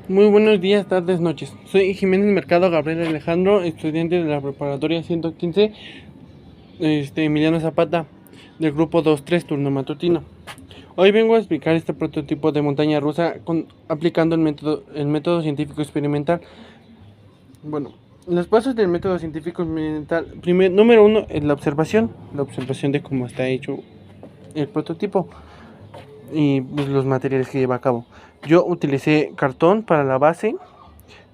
Muy buenos días, tardes, noches. Soy Jiménez Mercado Gabriel Alejandro, estudiante de la preparatoria 115, Emiliano Zapata, del grupo 2-3, turno matutino. Hoy vengo a explicar este prototipo de montaña rusa aplicando el método científico experimental. Bueno, los pasos del método científico experimental. Número uno es la observación de cómo está hecho el prototipo y pues, los materiales que lleva a cabo. Yo utilicé cartón para la base.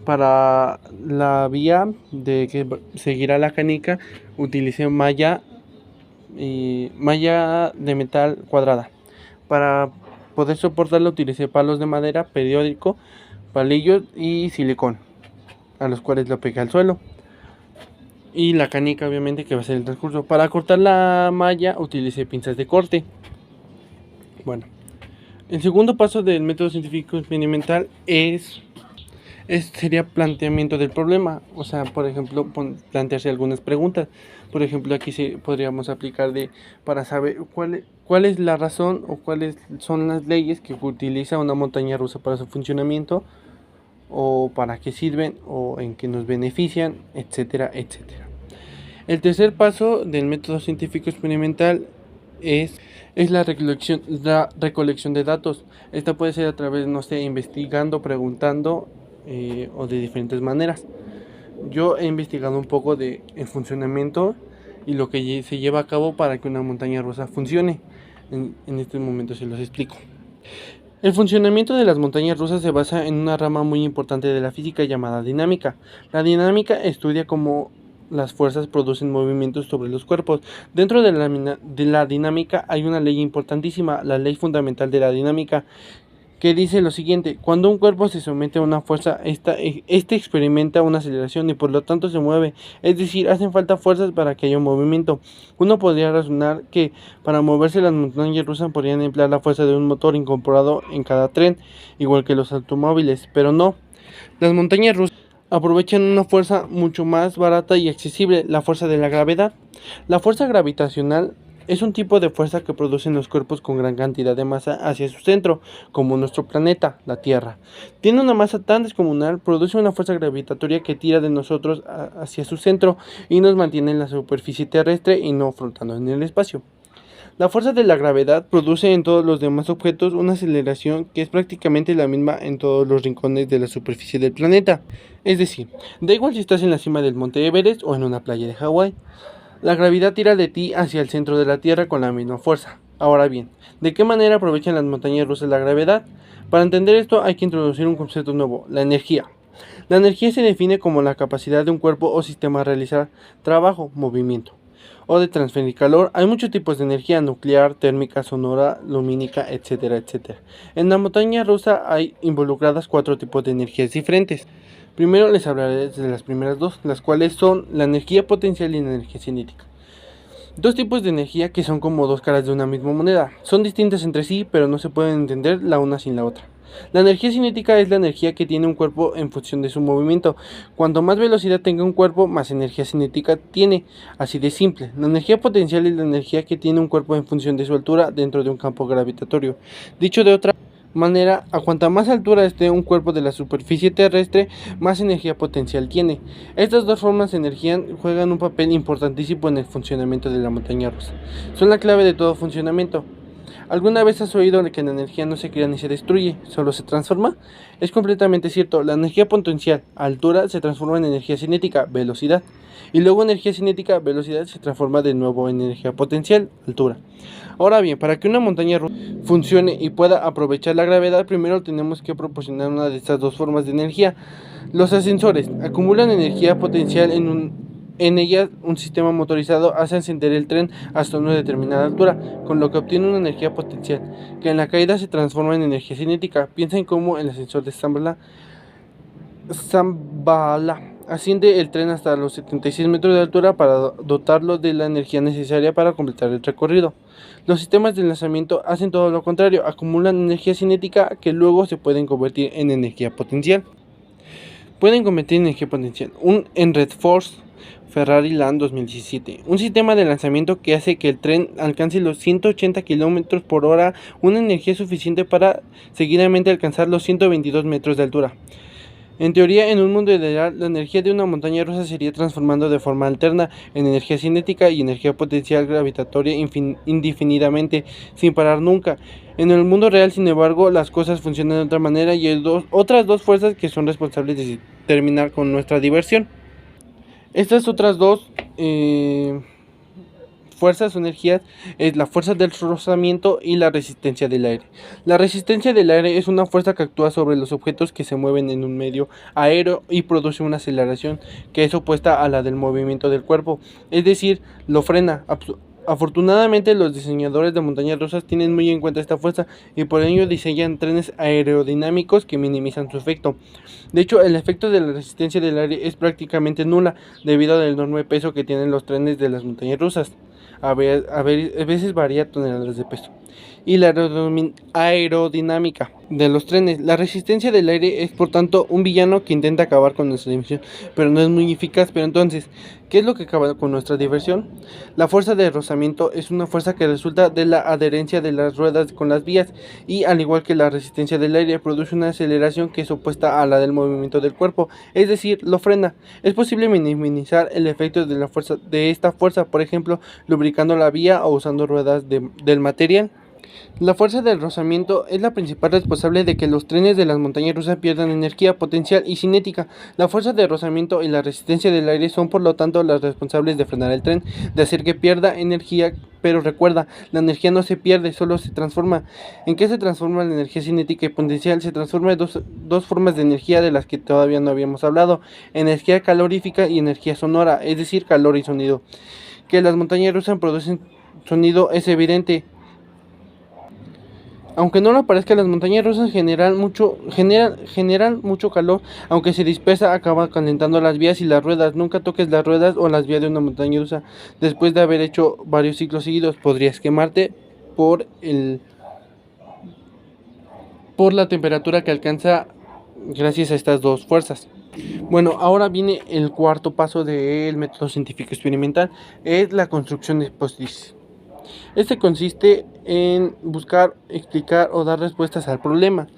Para la vía de que seguirá la canica, utilicé malla de metal cuadrada. Para poder soportarla utilicé palos de madera, periódico, palillos y silicón, a los cuales lo pegué al suelo. Y la canica obviamente que va a ser el transcurso. Para cortar la malla utilicé pinzas de corte. Bueno, el segundo paso del método científico experimental sería planteamiento del problema, o sea, por ejemplo, plantearse algunas preguntas. Por ejemplo, aquí podríamos aplicar para saber cuál es la razón o cuáles son las leyes que utiliza una montaña rusa para su funcionamiento, o para qué sirven, o en qué nos benefician, etcétera, etcétera. El tercer paso del método científico experimental es la recolección de datos. Esta puede ser a través, no sé, investigando, preguntando, o de diferentes maneras. Yo he investigado un poco de el funcionamiento y lo que se lleva a cabo para que una montaña rusa funcione. En este momento se los explico. El funcionamiento de las montañas rusas se basa en una rama muy importante de la física llamada dinámica. La dinámica estudia cómo las fuerzas producen movimientos sobre los cuerpos. Dentro de la dinámica hay una ley importantísima, la ley fundamental de la dinámica, que dice lo siguiente: cuando un cuerpo se somete a una fuerza, este experimenta una aceleración y por lo tanto se mueve, es decir, hacen falta fuerzas para que haya un movimiento. Uno podría razonar que para moverse las montañas rusas podrían emplear la fuerza de un motor incorporado en cada tren, igual que los automóviles, pero no. Las montañas rusas aprovechan una fuerza mucho más barata y accesible, la fuerza de la gravedad. La fuerza gravitacional es un tipo de fuerza que producen los cuerpos con gran cantidad de masa hacia su centro, como nuestro planeta, la Tierra. Tiene una masa tan descomunal, produce una fuerza gravitatoria que tira de nosotros hacia su centro y nos mantiene en la superficie terrestre y no flotando en el espacio. La fuerza de la gravedad produce en todos los demás objetos una aceleración que es prácticamente la misma en todos los rincones de la superficie del planeta. Es decir, da igual si estás en la cima del monte Everest o en una playa de Hawái. La gravedad tira de ti hacia el centro de la Tierra con la misma fuerza. Ahora bien, ¿de qué manera aprovechan las montañas rusas la gravedad? Para entender esto hay que introducir un concepto nuevo: la energía. La energía se define como la capacidad de un cuerpo o sistema a realizar trabajo, movimiento, o de transferir calor. Hay muchos tipos de energía: nuclear, térmica, sonora, lumínica, etcétera, etcétera. En la montaña rusa hay involucradas 4 tipos de energías diferentes. Primero les hablaré de las primeras dos, las cuales son la energía potencial y la energía cinética. Dos tipos de energía que son como dos caras de una misma moneda. Son distintas entre sí, pero no se pueden entender la una sin la otra. La energía cinética es la energía que tiene un cuerpo en función de su movimiento. Cuanto más velocidad tenga un cuerpo, más energía cinética tiene. Así de simple. La energía potencial es la energía que tiene un cuerpo en función de su altura dentro de un campo gravitatorio. Dicho de otra manera, a cuanta más altura esté un cuerpo de la superficie terrestre, más energía potencial tiene. Estas dos formas de energía juegan un papel importantísimo en el funcionamiento de la montaña rusa. Son la clave de todo funcionamiento. ¿Alguna vez has oído que la energía no se crea ni se destruye, solo se transforma? Es completamente cierto. La energía potencial, altura, se transforma en energía cinética, velocidad. Y luego energía cinética, velocidad, se transforma de nuevo en energía potencial, altura. Ahora bien, para que una montaña rusa funcione y pueda aprovechar la gravedad, primero tenemos que proporcionar una de estas dos formas de energía. Los ascensores acumulan energía potencial en ellas. Un sistema motorizado hace ascender el tren hasta una determinada altura, con lo que obtiene una energía potencial, que en la caída se transforma en energía cinética. Piensa en cómo el ascensor de Shambhala asciende el tren hasta los 76 metros de altura para dotarlo de la energía necesaria para completar el recorrido. Los sistemas de lanzamiento hacen todo lo contrario, acumulan energía cinética que luego se pueden convertir en energía potencial. Un Enred Force Ferrari Land 2017, un sistema de lanzamiento que hace que el tren alcance los 180 km por hora, una energía suficiente para seguidamente alcanzar los 122 metros de altura. En teoría, en un mundo ideal, la energía de una montaña rusa sería transformando de forma alterna en energía cinética y energía potencial gravitatoria indefinidamente, sin parar nunca. En el mundo real, sin embargo, las cosas funcionan de otra manera y hay otras dos fuerzas que son responsables de terminar con nuestra diversión. Estas otras dos fuerzas o energías es la fuerza del rozamiento y la resistencia del aire. La resistencia del aire es una fuerza que actúa sobre los objetos que se mueven en un medio aéreo y produce una aceleración que es opuesta a la del movimiento del cuerpo, es decir, lo frena. Afortunadamente, los diseñadores de montañas rusas tienen muy en cuenta esta fuerza y por ello diseñan trenes aerodinámicos que minimizan su efecto. De hecho, el efecto de la resistencia del aire es prácticamente nula debido al enorme peso que tienen los trenes de las montañas rusas. A veces varía toneladas de peso. Y la aerodinámica de los trenes. La resistencia del aire es por tanto un villano que intenta acabar con nuestra diversión, pero no es muy eficaz. Pero entonces, ¿qué es lo que acaba con nuestra diversión? La fuerza de rozamiento es una fuerza que resulta de la adherencia de las ruedas con las vías y al igual que la resistencia del aire produce una aceleración que es opuesta a la del movimiento del cuerpo, es decir, lo frena. Es posible minimizar el efecto de la fuerza de esta fuerza, por ejemplo, lubricando la vía o usando ruedas del material. La fuerza del rozamiento es la principal responsable de que los trenes de las montañas rusas pierdan energía potencial y cinética. La fuerza de rozamiento y la resistencia del aire son por lo tanto las responsables de frenar el tren, de hacer que pierda energía, pero recuerda, la energía no se pierde, solo se transforma. ¿En qué se transforma la energía cinética y potencial? Se transforma en dos formas de energía de las que todavía no habíamos hablado: energía calorífica y energía sonora, es decir, calor y sonido. Que las montañas rusas producen sonido es evidente. Aunque no lo parezca, las montañas rusas generan mucho calor, aunque se dispersa acaba calentando las vías y las ruedas. Nunca toques las ruedas o las vías de una montaña rusa después de haber hecho varios ciclos seguidos. Podrías quemarte por la temperatura que alcanza gracias a estas dos fuerzas. Bueno, ahora viene el cuarto paso del método científico experimental, es la construcción de hipótesis. Este consiste en buscar, explicar o dar respuestas al problema.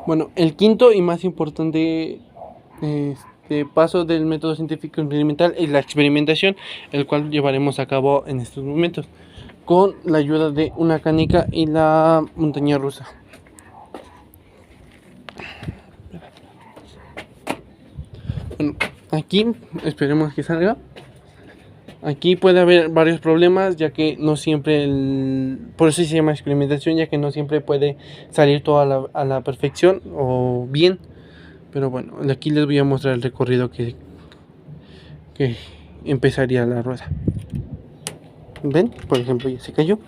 Bueno, el quinto y más importante paso del método científico experimental es la experimentación, el cual llevaremos a cabo en estos momentos con la ayuda de una canica y la montaña rusa. Bueno, aquí esperemos que salga. Aquí puede haber varios problemas, ya que no siempre, por eso se llama experimentación, ya que no siempre puede salir todo a la perfección o bien. Pero bueno, aquí les voy a mostrar el recorrido que empezaría la rueda. ¿Ven? Por ejemplo, ya se cayó.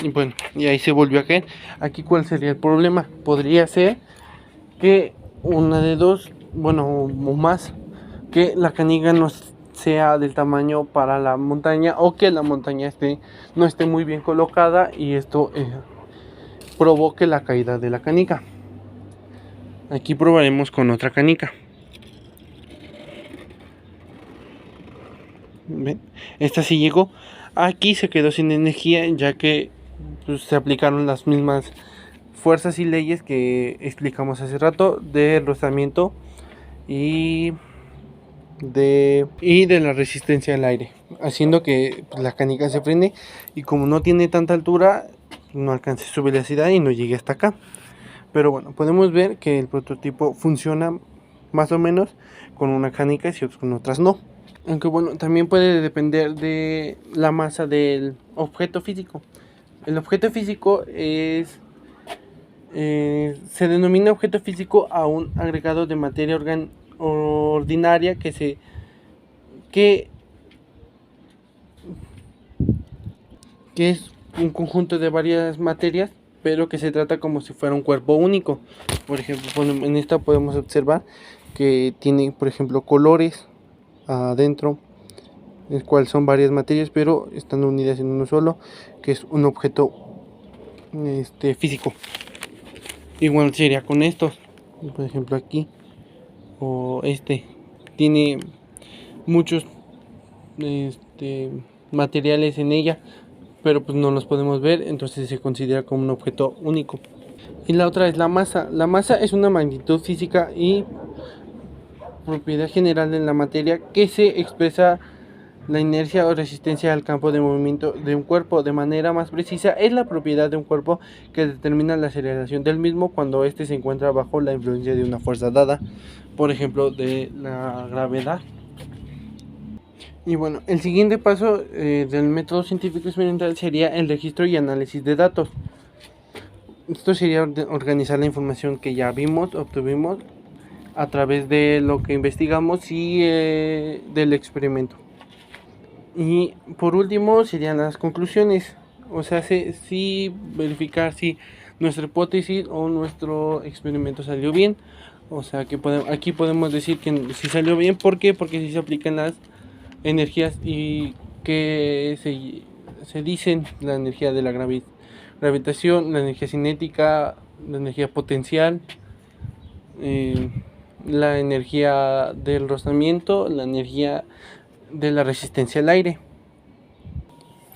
Y bueno, y ahí se volvió a caer. Aquí, ¿cuál sería el problema? Podría ser que una de dos, bueno, o más, que la canica no sea del tamaño para la montaña, o que la montaña no esté muy bien colocada y esto provoque la caída de la canica. Aquí probaremos con otra canica. ¿Ven? Esta sí llegó. Aquí se quedó sin energía, ya que pues, se aplicaron las mismas fuerzas y leyes que explicamos hace rato de rozamiento y de la resistencia al aire, haciendo que pues, la canica se frene y como no tiene tanta altura no alcance su velocidad y no llegue hasta acá. Pero bueno, podemos ver que el prototipo funciona más o menos con una canica y con otras no. Aunque bueno, también puede depender de la masa del objeto físico. El objeto físico se denomina objeto físico a un agregado de materia ordinaria que es un conjunto de varias materias, pero que se trata como si fuera un cuerpo único. Por ejemplo, en esta podemos observar que tiene, por ejemplo, colores adentro, el cual son varias materias, pero están unidas en uno solo, que es un objeto físico. Igual sería con estos, por ejemplo aquí, o tiene muchos materiales en ella, pero pues no los podemos ver, entonces se considera como un objeto único. Y la otra es la masa. La masa es una magnitud física y propiedad general de la materia que se expresa la inercia o resistencia al campo de movimiento de un cuerpo. De manera más precisa, es la propiedad de un cuerpo que determina la aceleración del mismo cuando éste se encuentra bajo la influencia de una fuerza dada, por ejemplo de la gravedad. Y bueno, el siguiente paso del método científico experimental sería el registro y análisis de datos. Esto sería organizar la información que ya vimos, obtuvimos a través de lo que investigamos y del experimento. Y por último serían las conclusiones, o sea, si verificar si nuestra hipótesis o nuestro experimento salió bien. O sea, que aquí podemos decir que si salió bien. ¿Por qué? Porque si se aplican las energías y que se dicen: la energía de la gravitación, la energía cinética, la energía potencial, la energía del rozamiento, la energía de la resistencia al aire.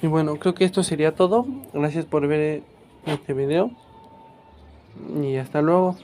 Y bueno, creo que esto sería todo. Gracias por ver este video y hasta luego.